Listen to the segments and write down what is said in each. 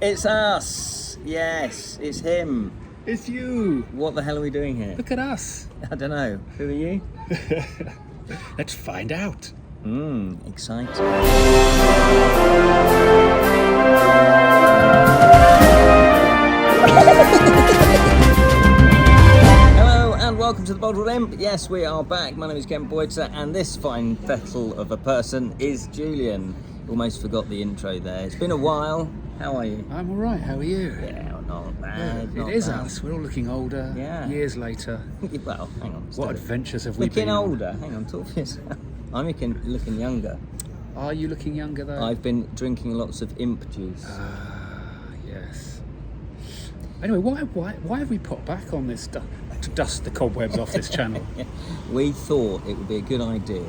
It's us! Yes, it's him. It's you. What the hell are we doing here? Look at us. I don't know. Who are you? Let's find out. Exciting. Hello and welcome to the Bottled Imp. Yes, we are back. My name is Ken Boyter and this fine vessel of a person is Julian. Almost forgot the intro there. It's been a while. How are you? I'm all right. How are you? Yeah, not bad. Not It is bad. us. We're all looking older. Yeah. Years later. Well, hang on. What adventures have we Looking been on? older. Hang on, talk for yourself. I'm looking younger. Are you looking younger though? I've been drinking lots of Imp juice. Yes. Anyway, why have we put back on this to dust the cobwebs off this channel? We thought it would be a good idea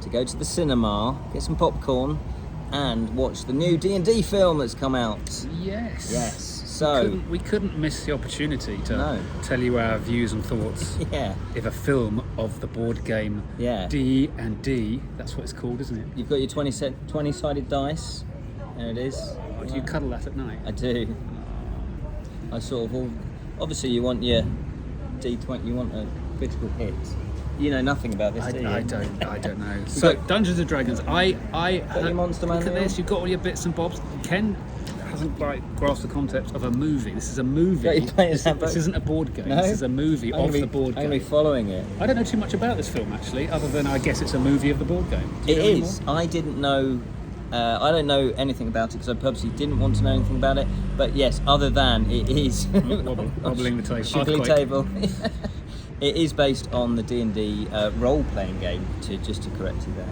to go to the cinema, get some popcorn, and watch the new D&D film that's come out. Yes. Yes. So we couldn't miss the opportunity to No. tell you our views and thoughts. yeah, If a film of the board game Yeah. D&D, that's what it's called, isn't it? you've got your 20-sided dice. There it is. Or do you cuddle that at night? I do. I sort of obviously you want your D20. You want a critical hit. You know nothing about this, do you? I don't know. So Dungeons and Dragons. I Got your Monster look at Manual? this. You've got all your bits and bobs. Ken hasn't grasped the concept of a movie. This is a movie. Got your players handbook? This isn't a board game. No? This is a movie of the board I'm going to be game. following it. I don't know too much about this film actually, other than I guess it's a movie of the board game. Do you It know any is. more? I didn't know. I don't know anything about it because I purposely didn't want to know anything about it. But yes, other than it is Wobbling the table. Shiggly Earthquake. table. It is based on the D&D role-playing game. Just to correct you there.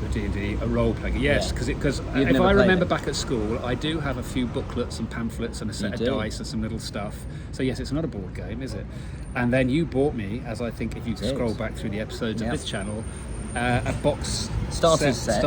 The D&D, a role playing. Yes, Yeah. because You'd if never I played remember it. back at school, I do have a few booklets and pamphlets and a set You of do. dice and some little stuff. So yes, it's not a board game, is it? And then you bought me, as I think if you It scroll is. back through the episodes Yeah. of this channel, a box Starter set.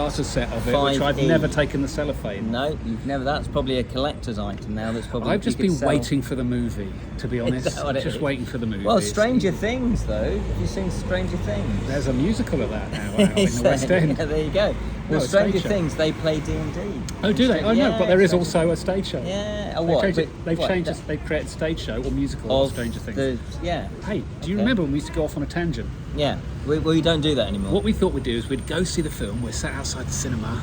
of it, which I've 5E. never taken the cellophane. No, you've never. That's probably a collector's item now. That's probably. I've just you could been sell. waiting for the movie, to be honest. that what it Just is? waiting for the movie. Well, It's- Stranger Things though. Have you seen Stranger Things? There's a musical of that now out in Is the there? West End. Yeah, there you go. No, Well, it's Stranger stage show. Things, they play D&D. Oh, do they? Oh, no, but there is also a stage show. Yeah. Oh, what? They've What? changed it. They've created a stage show or musical of Stranger Things. Yeah. Hey, do you Okay. remember when we used to go off on a tangent? Yeah. We don't do that anymore. What we thought we'd do is we'd go see the film, we're sat outside the cinema,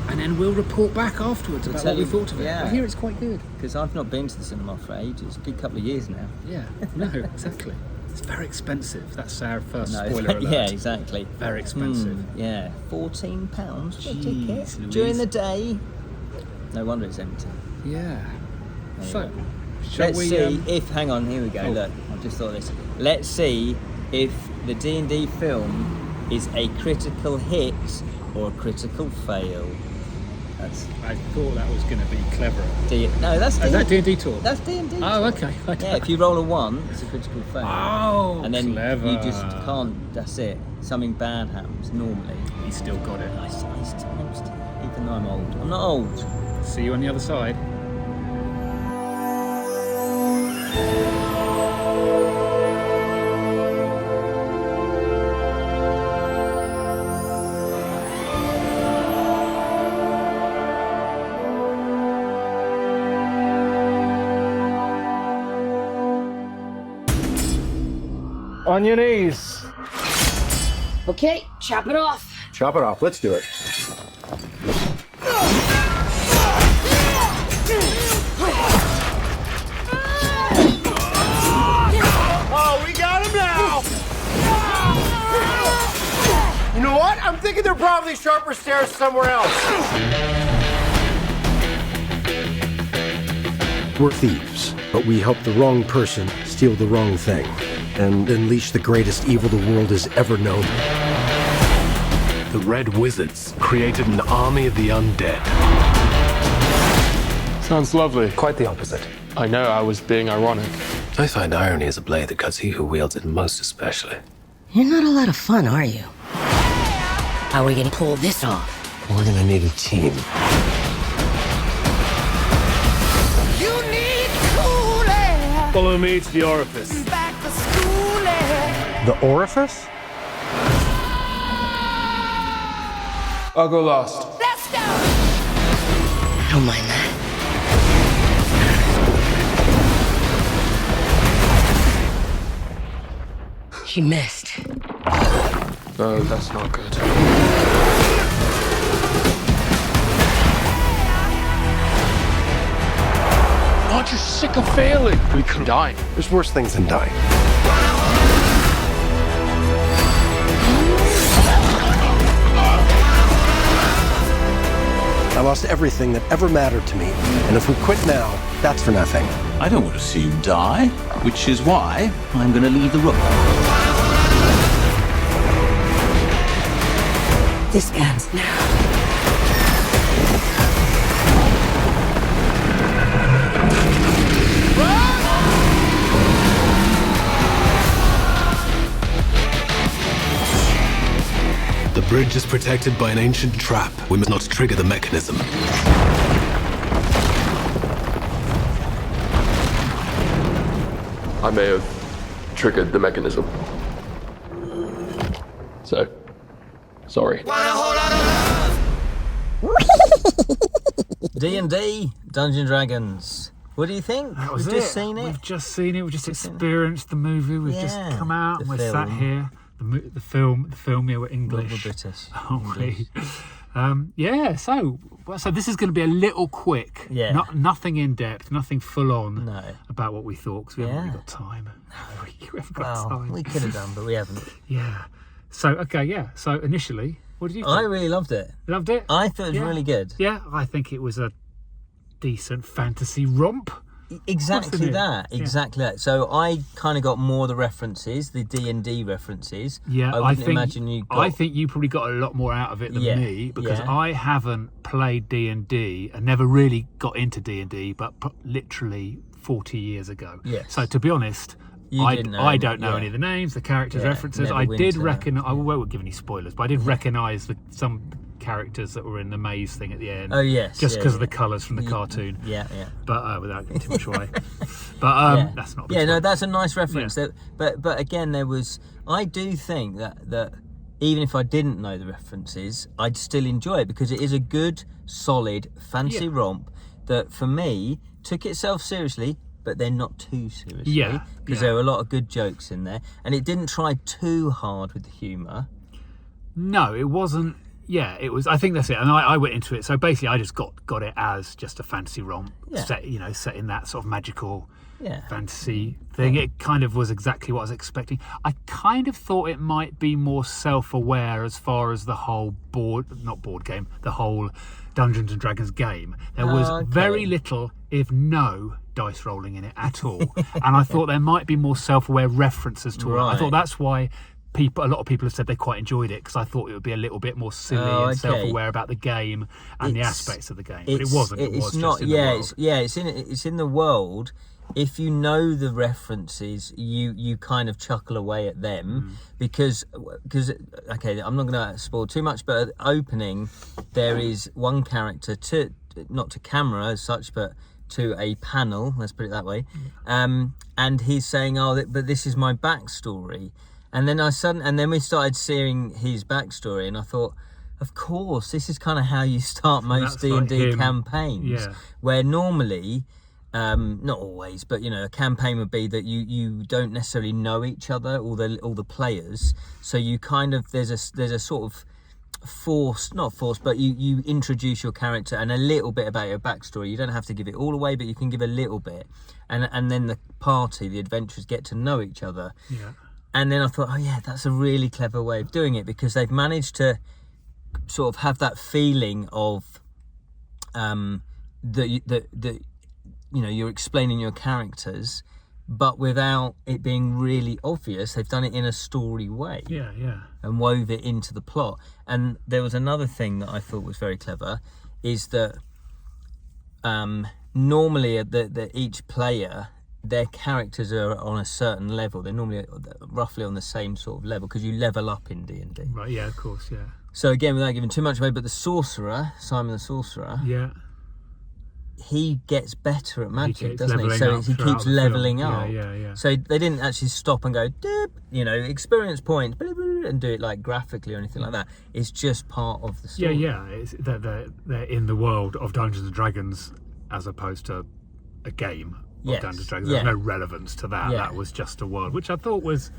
and then we'll report back afterwards about tell what we you- thought of it. yeah. I hear it's quite good. Because I've not been to the cinema for ages. It's been a couple of years now. Yeah, no, exactly. It's very expensive. That's our first No, spoiler alert. yeah, exactly. Very expensive. Yeah, £14 for a Jeez, ticket Louise. during the day. No wonder it's empty. Yeah. There you So, go. shall Let's we... see if. Hang on, here we go. Oh. Look, I've just thought of this. Let's see if the D&D film is a critical hit or a critical fail. That's I thought that was going to be cleverer. No, that's Is that D&D talk? That's D&D. Oh, okay. Yeah, if you roll a 1, it's a critical fail. Oh, and then clever. you just can't. That's it. Something bad happens normally. He still got it. Even though I'm old. I'm not old. See you on the other side. On your knees. Okay, chop it off. Chop it off. Let's do it. Oh, we got him now. You know what? I'm thinking there are probably sharper stairs somewhere else. We're thieves, but we help the wrong person steal the wrong thing and unleash the greatest evil the world has ever known. The Red Wizards created an army of the undead. Sounds lovely. Quite the opposite. I know, I was being ironic. I find irony is a blade that cuts he who wields it most especially. You're not a lot of fun, are you? How are we gonna pull this off? We're gonna need a team. You need cool air. Follow me to the orifice. Back to school air. The orifice? I'll go last. Let's go. I don't mind that. He missed. No, that's not good. Aren't you sick of failing? We could die. There's worse things than dying. I lost everything that ever mattered to me, and if we quit now, that's for nothing. I don't want to see you die, which is why I'm going to leave the room. This ends now. The bridge is protected by an ancient trap. We must not trigger the mechanism. I may have triggered the mechanism. So, sorry. D&D, Dungeons & Dragons. What do you think? That was We've just seen it. We've just seen it. We've just experienced the movie. We've just Yeah, come out and the we're sat film. here. The film. Yeah, we're English. We're British. Aren't we? Yeah. So this is going to be a little quick. Yeah. Nothing in depth. Nothing full on. No. About what we thought because we haven't Yeah. really got time. No, we haven't got Well, time. we could have done, but we haven't. Yeah. So okay. Yeah. So initially, what did you think? I really loved it. Loved it. I thought it was Yeah. really good. Yeah. I think it was a decent fantasy romp. Exactly that. Yeah. Exactly that. So I kind of got more of the references, the D&D references. Yeah, I wouldn't imagine you got... I think you probably got a lot more out of it than Yeah, me because yeah. I haven't played D&D and never really got into D&D, but literally 40 years ago. Yes. So to be honest, You I didn't know don't any- know yeah. any of the names, the characters, Yeah, references. never I went did to that. reckon. I won't give any spoilers, but I did recognise some characters that were in the maze thing at the end. Oh, yes. Just yeah, because yeah. of the colours from the cartoon. Yeah, yeah. But without giving too much away. But Yeah. that's not. A big Yeah, no, spoiler. that's a nice reference. Yeah. But again, there was... I do think that even if I didn't know the references, I'd still enjoy it because it is a good, solid, fancy Yeah. romp that, for me, took itself seriously, but then not too seriously. Yeah, Because yeah. there were a lot of good jokes in there. And it didn't try too hard with the humour. No, it wasn't. Yeah, it was. I think that's it. And I went into it. So basically, I just got it as just a fantasy romp, Yeah. set in that sort of magical Yeah. fantasy thing. It kind of was exactly what I was expecting. I kind of thought it might be more self-aware as far as the whole the whole Dungeons and Dragons game. There was okay. very little, if no, dice rolling in it at all. And I thought there might be more self-aware references to it. I Right. thought that's why a lot of people have said they quite enjoyed it because I thought it would be a little bit more silly Oh, and okay. self-aware about the game and the It's- aspects of the game. But it wasn't. It was not. just in the Yeah, world. it's in the world. If you know the references, you kind of chuckle away at them because okay, I'm not going to spoil too much, but at the opening there is one character not to camera as such, but to a panel. Let's put it that way, and he's saying, "Oh, but this is my backstory." And then we started seeing his backstory, and I thought, of course, this is kind of how you start most That's like D&D him. campaigns, Yeah. where normally, not always, but a campaign would be that you don't necessarily know each other, all the players, so you kind of there's a sort of not forced, but you introduce your character and a little bit about your backstory. You don't have to give it all away, but you can give a little bit, and then the adventurers get to know each other. Yeah. And then I thought, oh yeah, that's a really clever way of doing it because they've managed to sort of have that feeling of that you're explaining your characters, but without it being really obvious. They've done it in a story way. Yeah, yeah. And wove it into the plot. And there was another thing that I thought was very clever, is that normally each player, their characters are on a certain level. They're normally roughly on the same sort of level because you level up in D&D. Right, yeah, of course, yeah. So again, without giving too much away, but the sorcerer, Simon the Sorcerer, Yeah. he gets better at magic, keeps doesn't he? levelling So up he throughout keeps the film. leveling Yeah, up. yeah. So they didn't actually stop and go, "Dip," experience points, blah, blah, blah, and do it like graphically or anything like that. It's just part of the story. Yeah. They're in the world of Dungeons and Dragons as opposed to a game of Yes, Dungeons and Dragons. yeah. There's no relevance to that. Yeah. That was just a world, which I thought was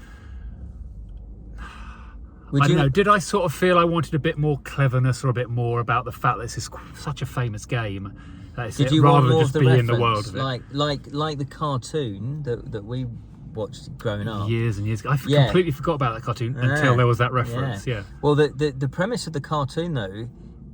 I don't know. Did I sort of feel I wanted a bit more cleverness or a bit more about the fact that this is such a famous game? Did you want rather more than just of the be in the reference? world of it? Like the cartoon that we watched growing up years and years ago. I completely forgot about that cartoon until there was that reference. Yeah. Well, the premise of the cartoon though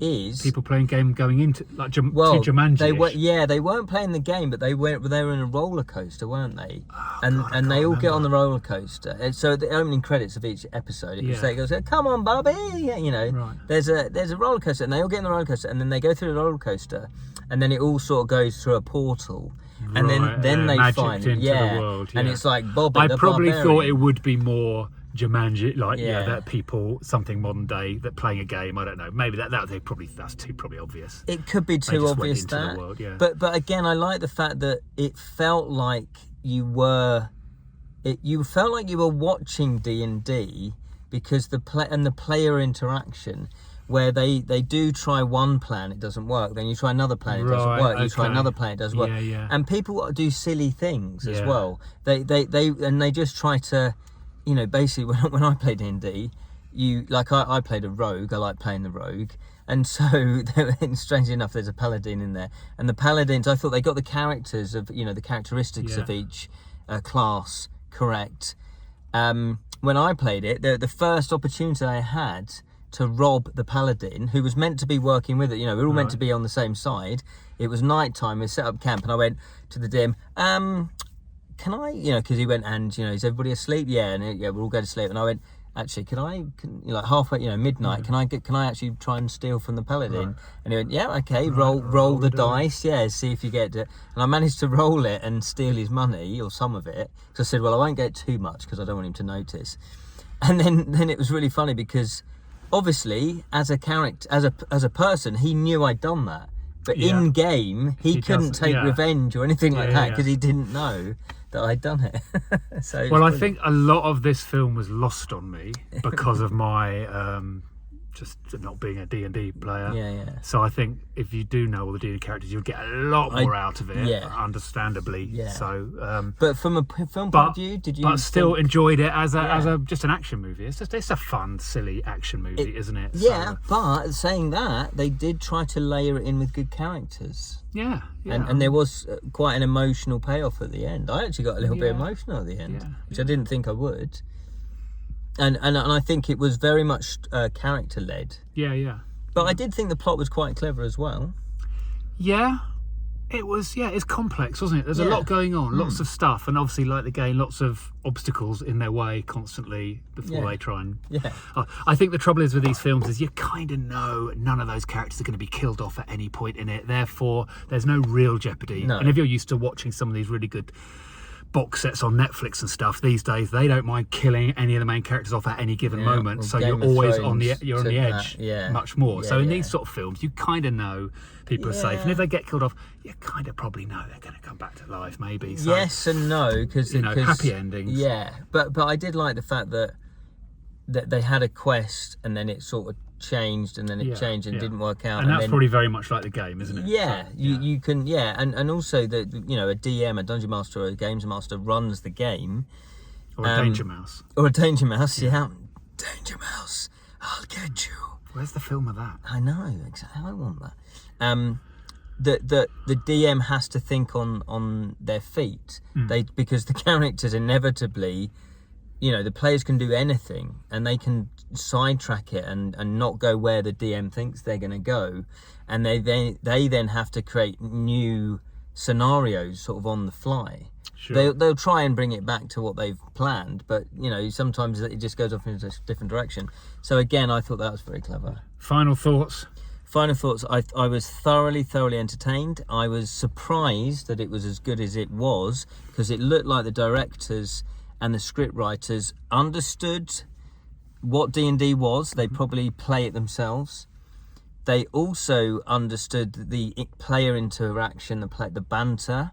is people playing game going into like Jumanji. They weren't playing the game, but they were in a roller coaster, weren't they? And they all get on the roller coaster. And so the opening credits of each episode, it goes, "Come on, Bobby," Right. There's a roller coaster, and they all get in the roller coaster, and then they go through the roller coaster, and then it all sort of goes through a portal. And then they find into the world, and it's like Bobby. I the probably barbarian. thought it would be more Jumanji, that people something modern day that playing a game. I don't know. Maybe that's too probably obvious. It could be too obvious that. World, yeah. But again, I like the fact that it felt like you were watching D&D because the player interaction. Where they do try one plan, it doesn't work. Then you try another plan, it doesn't work. You try another plan, it does work. Yeah. And people do silly things as well. They just try to, basically when I played D&D, I played a rogue. I like playing the rogue, and so strangely enough, there's a paladin in there. And the paladins, I thought they got the characters of the characteristics of each class correct. When I played it, the first opportunity I had to rob the paladin, who was meant to be working with it. We're all meant to be on the same side. It was night time. We set up camp, and I went to the DM. Can I, because he went, and is everybody asleep? Yeah, and we're all going to sleep. And I went, actually, like halfway, midnight. Can I actually try and steal from the paladin? Right. And he went, yeah, okay. Roll the dice. Yeah, see if you get it. And I managed to roll it and steal his money or some of it. So I said, well, I won't get too much because I don't want him to notice. And then it was really funny because. Obviously, as a character, as a person, he knew I'd done that. But in game, he couldn't take revenge or anything like that because he didn't know that I'd done it. I think a lot of this film was lost on me because of my just not being a D&D player. Yeah. So I think if you do know all the D&D characters, you'll get a lot more out of it, understandably. Yeah. So, but from a film point of view, did you? But still enjoyed it as a just an action movie. It's a fun, silly action movie, isn't it? Yeah. So, but saying that, they did try to layer it in with good characters. Yeah. And there was quite an emotional payoff at the end. I actually got a little bit emotional at the end, which I didn't think I would. And I think it was very much character led. Yeah. But I did think the plot was quite clever as well. Yeah, it was. Yeah, it's complex, wasn't it? There's a lot going on, lots of stuff, and obviously, like the game, lots of obstacles in their way constantly before they try and. Yeah. I think the trouble is with these films is you kind of know none of those characters are going to be killed off at any point in it. Therefore, there's no real jeopardy. No. And if you're used to watching some of these really good box sets on Netflix and stuff these days, they don't mind killing any of the main characters off at any given moment. Well, so you're always on the edge much more. So in these sort of films, you kind of know people are safe, and if they get killed off, you kind of probably know they're going to come back to life. Maybe. So, yes and no, because happy endings. Yeah, but I did like the fact that they had a quest and then it sort of changed and then it changed and didn't work out, and that's probably very much like the game, isn't it? You can and also that a DM, a dungeon master or a games master runs the game, or a danger mouse, danger mouse, I'll get you. Where's the film of that? I know exactly. I want that. The DM has to think on their feet. Because the characters inevitably, the players can do anything and they can sidetrack it and not go where the DM thinks they're going to go, and they then have to create new scenarios sort of on the fly. Sure. They'll try and bring it back to what they've planned, but sometimes it just goes off in a different direction. So again, I thought that was very clever. Final thoughts. I was thoroughly entertained. I was surprised that it was as good as it was, because it looked like the directors and the script writers understood what D&D was. They probably play it themselves. They also understood the player interaction, the banter,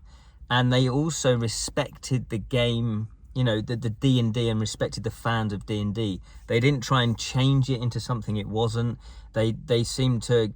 and they also respected the game, the D&D, and respected the fans of D&D. They didn't try and change it into something it wasn't. They seemed to,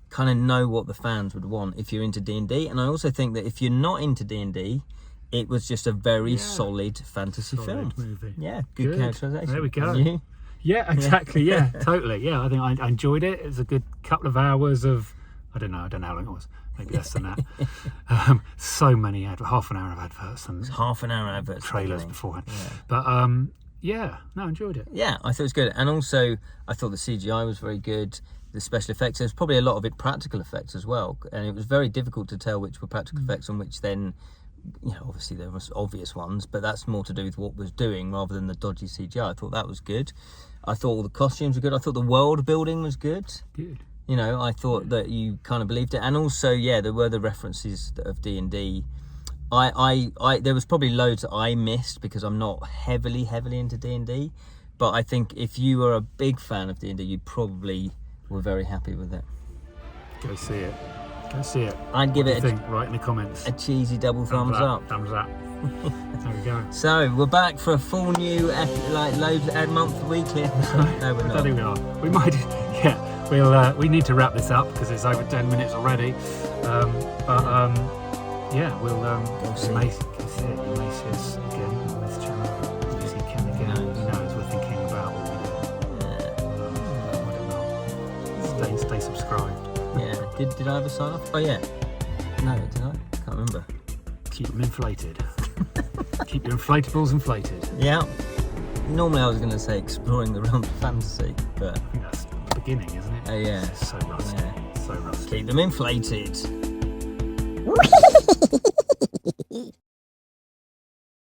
kind of know what the fans would want if you're into D&D. And I also think that if you're not into D&D, it was just a very solid fantasy film. Movie. Yeah, good characterization. There we go. Yeah, exactly. Yeah, totally. Yeah, I think I enjoyed it. It was a good couple of hours of, I don't know how long it was. Maybe less than that. So many half an hour of adverts and Half an hour adverts. trailers beforehand. Yeah. But yeah, no, I enjoyed it. Yeah, I thought it was good. And also, I thought the CGI was very good. The special effects, there's probably a lot of it practical effects as well. And it was very difficult to tell which were practical effects and which then, obviously there was obvious ones, but that's more to do with what was doing rather than the dodgy CGI. I thought that was good. I thought all the costumes were good. I thought the world building was good. Good. I thought that you kind of believed it. And also, yeah, there were the references of D&D. There was probably loads that I missed because I'm not heavily into D&D. But I think if you were a big fan of D&D, you probably were very happy with it. Go see it. Go see it. I'd give it write in the comments. a cheesy double thumbs up. Thumbs up. There we go. So we're back for a full new month weekly episode. No, we're I not. don't think we are. We might. Yeah. We need to wrap this up because it's over 10 minutes already. Yeah, we'll Go see you may it. see it. You may see us again on this channel. You may see Ken again. Who knows? We're thinking about what we do. I don't know. Stay subscribed. Yeah. Did I ever sign off? Oh yeah. No, did I? Can't remember. Keep them inflated. Keep your inflatables inflated. Yeah. Normally I was going to say exploring the realms of fantasy, but I think that's the beginning, isn't it? yeah. It's so rusty. Yeah. So rusty. Keep them inflated.